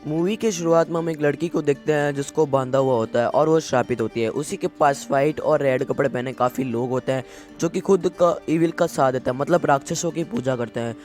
Movie के शुरुआत में हम एक लड़की को देखते हैं जिसको बांधा हुआ होता है और वो श्रापित होती है। उसी के पास वाइट और रेड कपड़े पहने काफ़ी लोग होते हैं जो कि खुद का इविल का साथ देता है, मतलब राक्षसों की पूजा करते हैं।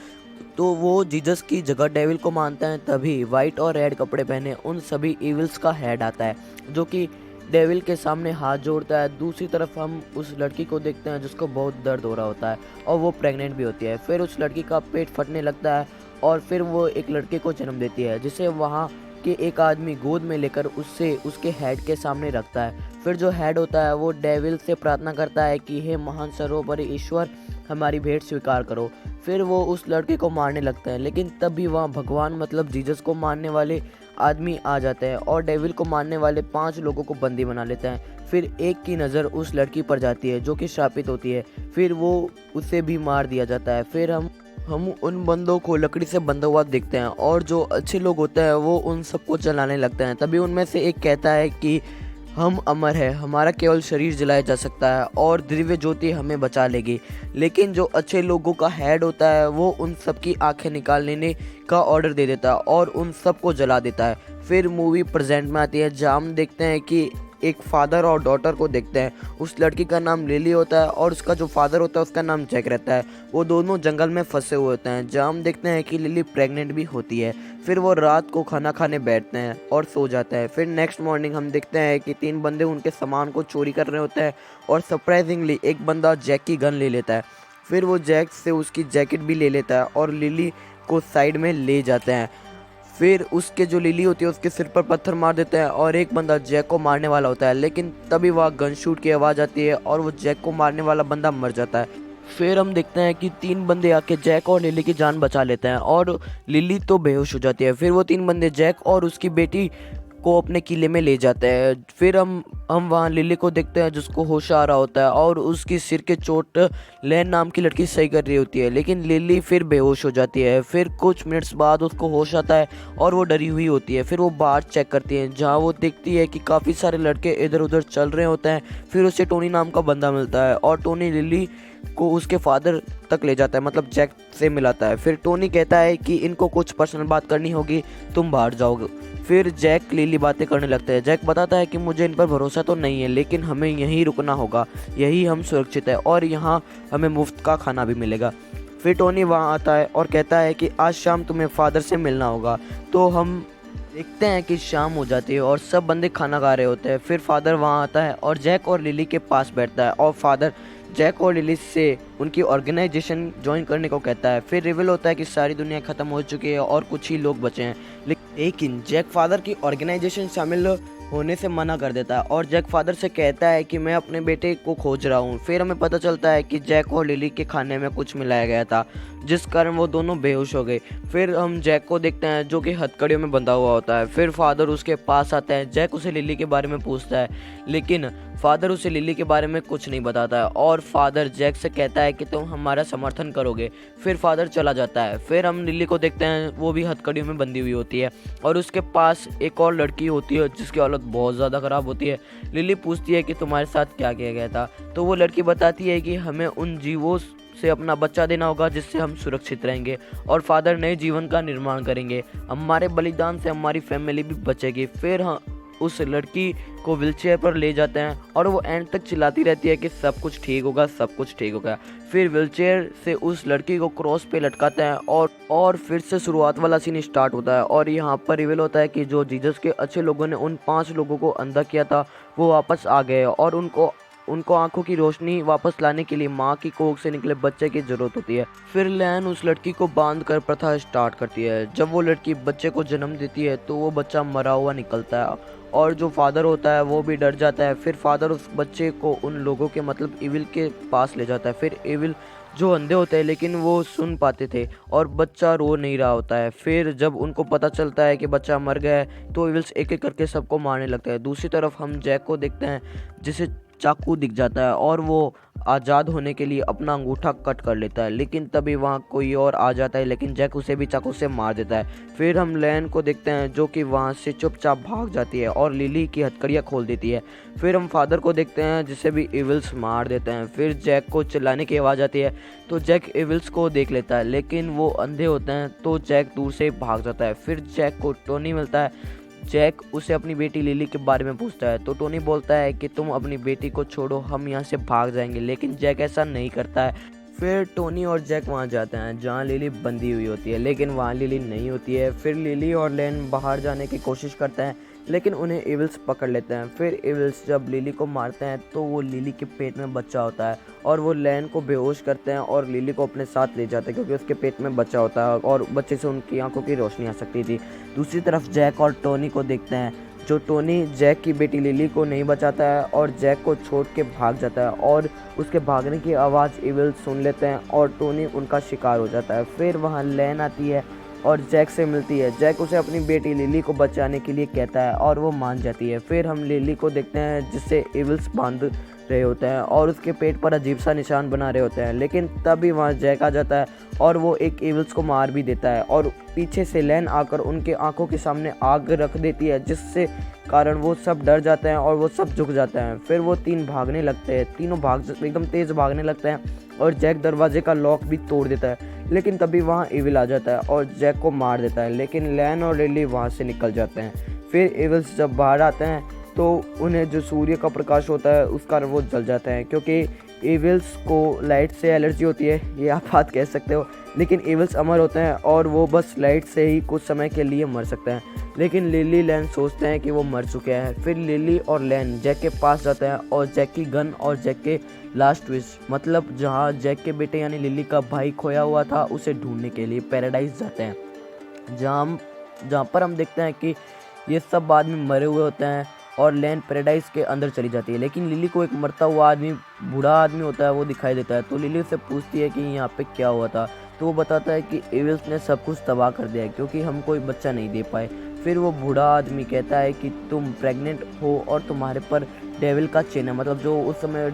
तो वो जीसस की जगह डेविल को मानते हैं। तभी वाइट और रेड कपड़े पहने उन सभी इविल्स का हेड आता है जो कि डेविल के सामने हाथ जोड़ता है। दूसरी तरफ हम उस लड़की को देखते हैं जिसको बहुत दर्द हो रहा होता है और वो प्रेग्नेंट भी होती है। फिर उस लड़की का पेट फटने लगता है और फिर वो एक लड़के को जन्म देती है जिसे वहाँ के एक आदमी गोद में लेकर उससे उसके हेड के सामने रखता है। फिर जो हेड होता है वो डेविल से प्रार्थना करता है कि हे महान सर्वोपरि ईश्वर, हमारी भेंट स्वीकार करो। फिर वो उस लड़के को मारने लगता है, लेकिन तब भी वहाँ भगवान मतलब जीसस को मारने वाले आदमी आ जाते हैं और डेविल को मारने वाले 5 लोगों को बंदी बना लेते हैं। फिर एक की नज़र उस लड़की पर जाती है जो कि श्रापित होती है। फिर वो उसे भी मार दिया जाता है। फिर हम उन बंदों को लकड़ी से बंधा हुआ देखते हैं और जो अच्छे लोग होते हैं वो उन सबको जलाने लगते हैं। तभी उनमें से एक कहता है कि हम अमर है, हमारा केवल शरीर जलाया जा सकता है और दिव्य ज्योति हमें बचा लेगी। लेकिन जो अच्छे लोगों का हेड होता है वो उन सब की आंखें निकाल लेने का ऑर्डर दे देता है और उन सबको जला देता है। फिर मूवी प्रेजेंट में आती है जहाँ हम देखते हैं कि एक फादर और डॉटर को देखते हैं। उस लड़की का नाम लिली होता है और उसका जो फादर होता है उसका नाम जैक रहता है। वो दोनों जंगल में फंसे हुए होते हैं जहाँ हम देखते हैं कि लिली प्रेग्नेंट भी होती है। फिर वो रात को खाना खाने बैठते हैं और सो जाते हैं। फिर नेक्स्ट मॉर्निंग हम देखते हैं कि 3 बंदे उनके सामान को चोरी कर रहे होते हैं और सरप्राइजिंगली एक बंदा जैक की गन ले लेता है। फिर वो जैक से उसकी जैकेट भी ले लेता है और लिली को साइड में ले जाते हैं। फिर उसके जो लिली होती है उसके सिर पर पत्थर मार देते हैं और एक बंदा जैक को मारने वाला होता है, लेकिन तभी वह गन शूट की आवाज़ आती है और वो जैक को मारने वाला बंदा मर जाता है। फिर हम देखते हैं कि 3 बंदे आके जैक और लिली की जान बचा लेते हैं और लिली तो बेहोश हो जाती है। फिर वो 3 बंदे जैक और उसकी बेटी को अपने किले में ले जाते हैं। फिर हम वहाँ लिली को देखते हैं जिसको होश आ रहा होता है और उसकी सिर के चोट लैन नाम की लड़की सही कर रही होती है, लेकिन लिली फिर बेहोश हो जाती है। फिर कुछ मिनट्स बाद उसको होश आता है और वो डरी हुई होती है। फिर वो बाहर चेक करती है जहाँ वो देखती है कि काफ़ी सारे लड़के इधर उधर चल रहे होते हैं। फिर उसे टोनी नाम का बंदा मिलता है और टोनी लिली को उसके फादर तक ले जाता है, मतलब जैक से मिलाता है। फिर टोनी कहता है कि इनको कुछ पर्सनल बात करनी होगी, तुम बाहर जाओगे। फिर जैक लिली बातें करने लगता है। जैक बताता है कि मुझे इन पर भरोसा तो नहीं है, लेकिन हमें यहीं रुकना होगा, यही हम सुरक्षित है और यहाँ हमें मुफ्त का खाना भी मिलेगा। फिर टोनी वहाँ आता है और कहता है कि आज शाम तुम्हें फादर से मिलना होगा। तो हम देखते हैं कि शाम हो जाती है और सब बंदे खाना खा रहे होते हैं। फिर फादर वहाँ आता है और जैक और लिली के पास बैठता है और फादर जैक और लिली से उनकी ऑर्गेनाइजेशन ज्वाइन करने को कहता है। फिर रिवील होता है कि सारी दुनिया ख़त्म हो चुकी है और कुछ ही लोग बचे हैं, लेकिन जैक फादर की ऑर्गेनाइजेशन शामिल होने से मना कर देता है और जैक फादर से कहता है कि मैं अपने बेटे को खोज रहा हूँ। फिर हमें पता चलता है कि जैक और लिली के खाने में कुछ मिलाया गया था जिस कारण वो दोनों बेहोश हो गए। फिर हम जैक को देखते हैं जो कि हथकड़ियों में बंधा हुआ होता है। फिर फादर उसके पास आता है। जैक उसे लिली के बारे में पूछता है, लेकिन फादर उसे लिली के बारे में कुछ नहीं बताता है और फादर जैक से कहता है कि तुम हमारा समर्थन करोगे। फिर फादर चला जाता है। फिर हम लिली को देखते हैं, वो भी हथकड़ियों में बंधी हुई होती है और उसके पास एक और लड़की होती है जिसकी हालत बहुत ज़्यादा ख़राब होती है। लिली पूछती है कि तुम्हारे साथ क्या किया गया था, तो वो लड़की बताती है कि हमें उन जीवों से अपना बच्चा देना होगा जिससे हम सुरक्षित रहेंगे और फादर नए जीवन का निर्माण करेंगे। हमारे बलिदान से हमारी फैमिली भी बचेगी। फिर हम उस लड़की को व्हीलचेयर पर ले जाते हैं और वो एंड तक चिल्लाती रहती है कि सब कुछ ठीक होगा, सब कुछ ठीक होगा। फिर व्हीलचेयर से उस लड़की को क्रॉस पे लटकाते हैं और फिर से शुरुआत वाला सीन स्टार्ट होता है और यहाँ पर रिवील होता है कि जो जीसस के अच्छे लोगों ने उन 5 लोगों को अंधा किया था वो वापस आ गए और उनको आंखों की रोशनी वापस लाने के लिए माँ की कोख से निकले बच्चे की जरूरत होती है। फिर लैन उस लड़की को बांध कर प्रथा स्टार्ट करती है। जब वो लड़की बच्चे को जन्म देती है तो वो बच्चा मरा हुआ निकलता है और जो फादर होता है वो भी डर जाता है। फिर फादर उस बच्चे को उन लोगों के मतलब इविल के पास ले जाता है। फिर इविल जो अंधे होते हैं लेकिन वो सुन पाते थे और बच्चा रो नहीं रहा होता है। फिर जब उनको पता चलता है कि बच्चा मर गया है तो इविल्स एक एक करके सबको मारने लगता है। दूसरी तरफ हम जैक को देखते हैं जिसे चाकू दिख जाता है और वो आज़ाद होने के लिए अपना अंगूठा कट कर लेता है, लेकिन तभी वहाँ कोई और आ जाता है, लेकिन जैक उसे भी चाकू से मार देता है। फिर हम लैन को देखते हैं जो कि वहाँ से चुपचाप भाग जाती है और लिली की हथकड़ियाँ खोल देती है। फिर हम फादर को देखते हैं जिसे भी इविल्स मार देते हैं। फिर जैक को चिल्लाने की आवाज़ आती है तो जैक इविल्स को देख लेता है, लेकिन वो अंधे होते हैं तो जैक दूर से भाग जाता है। फिर जैक को टोनी मिलता है। जैक उसे अपनी बेटी लिली के बारे में पूछता है तो टोनी बोलता है कि तुम अपनी बेटी को छोड़ो, हम यहाँ से भाग जाएंगे, लेकिन जैक ऐसा नहीं करता है। फिर टोनी और जैक वहाँ जाते हैं जहाँ लिली बंधी हुई होती है, लेकिन वहाँ लिली नहीं होती है। फिर लिली और लैन बाहर जाने की कोशिश करते हैं, लेकिन उन्हें इविल्स पकड़ लेते हैं। फिर इविल्स जब लिली को मारते हैं तो वो लिली के पेट में बच्चा होता है और वो लैन को बेहोश करते हैं और लिली को अपने साथ ले जाते हैं क्योंकि उसके पेट में बच्चा होता है और बच्चे से उनकी आंखों की रोशनी आ सकती थी। दूसरी तरफ जैक और टोनी को देखते हैं, जो टोनी जैक की बेटी लिली को नहीं बचाता है और जैक को छोड़ के भाग जाता है और उसके भागने की आवाज़ इविल्स सुन लेते हैं और टोनी उनका शिकार हो जाता है। फिर वहाँ लैन आती है और जैक से मिलती है। जैक उसे अपनी बेटी लिली को बचाने के लिए कहता है और वो मान जाती है। फिर हम लिली को देखते हैं जिससे इविल्स बांध रहे होते हैं और उसके पेट पर अजीब सा निशान बना रहे होते हैं, लेकिन तभी वहाँ जैक आ जाता है और वो एक इविल्स को मार भी देता है और पीछे से लैन आकर उनके आंखों के सामने आग रख देती है, जिससे कारण वो सब डर जाते हैं और वो सब झुक जाते हैं। फिर वो भागने लगते हैं, तीनों एकदम तेज़ भागने लगते हैं और जैक दरवाजे का लॉक भी तोड़ देता है, लेकिन तभी वहाँ इविल आ जाता है और जैक को मार देता है, लेकिन लैन और लिली वहाँ से निकल जाते हैं। फिर इविल्स जब बाहर आते हैं तो उन्हें जो सूर्य का प्रकाश होता है उस कारण वो जल जाते हैं, क्योंकि इविल्स को लाइट से एलर्जी होती है, ये आप बात कह सकते हो, लेकिन इविल्स अमर होते हैं और वो बस लाइट से ही कुछ समय के लिए मर सकते हैं। लेकिन लिली लैन सोचते हैं कि वो मर चुके हैं। फिर लिली और लैन जैक के पास जाते हैं और जैक की गन और जैक के लास्ट विश, मतलब जहाँ जैक के बेटे यानी लिली का भाई खोया हुआ था, उसे ढूंढने के लिए पैराडाइज जाते हैं, जहाँ पर हम देखते हैं कि ये सब आदमी मरे हुए होते हैं और लैन पैराडाइज के अंदर चली जाती है। लेकिन लिली को एक मरता हुआ आदमी, बूढ़ा आदमी होता है, वो दिखाई देता है। तो लिली उससे पूछती है कि यहाँ पे क्या हुआ था, तो वो बताता है कि इविल्स ने सब कुछ तबाह कर दिया है क्योंकि हम कोई बच्चा नहीं दे पाए। फिर वो बूढ़ा आदमी कहता है कि तुम प्रेग्नेंट हो और तुम्हारे पर डेविल का चिन्ह है, मतलब जो उस समय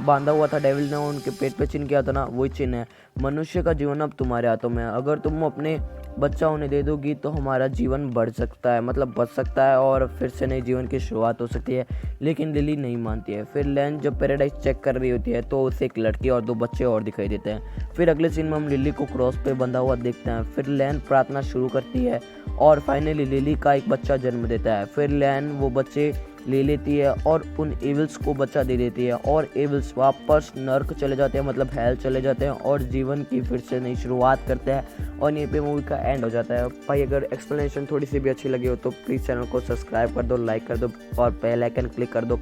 बांधा हुआ था डेविल ने उनके पेट पे चिन्ह किया था ना, वही चिन्ह है। मनुष्य का जीवन अब तुम्हारे हाथों में है, अगर तुम अपने बच्चा होने दे दोगी तो हमारा जीवन बढ़ सकता है, मतलब बच सकता है और फिर से नई जीवन की शुरुआत हो सकती है। लेकिन लिली नहीं मानती है। फिर लैन जब पैराडाइज चेक कर रही होती है तो उसे एक लड़की और 2 बच्चे और दिखाई देते हैं। फिर अगले सीन में हम लिली को क्रॉस पे बंधा हुआ देखते हैं। फिर लैन प्रार्थना शुरू करती है और फाइनली लिली का एक बच्चा जन्म देता है। फिर लैन वो बच्चे ले लेती है और उन एविल्स को बच्चा दे देती है और एविल्स वापस नर्क चले जाते हैं, मतलब हेल चले जाते हैं और जीवन की फिर से नई शुरुआत करते हैं और यहीं पे मूवी का एंड हो जाता है। भाई अगर एक्सप्लेनेशन थोड़ी सी भी अच्छी लगी हो तो प्लीज़ चैनल को सब्सक्राइब कर दो, लाइक कर दो और बेल आइकन क्लिक कर दो।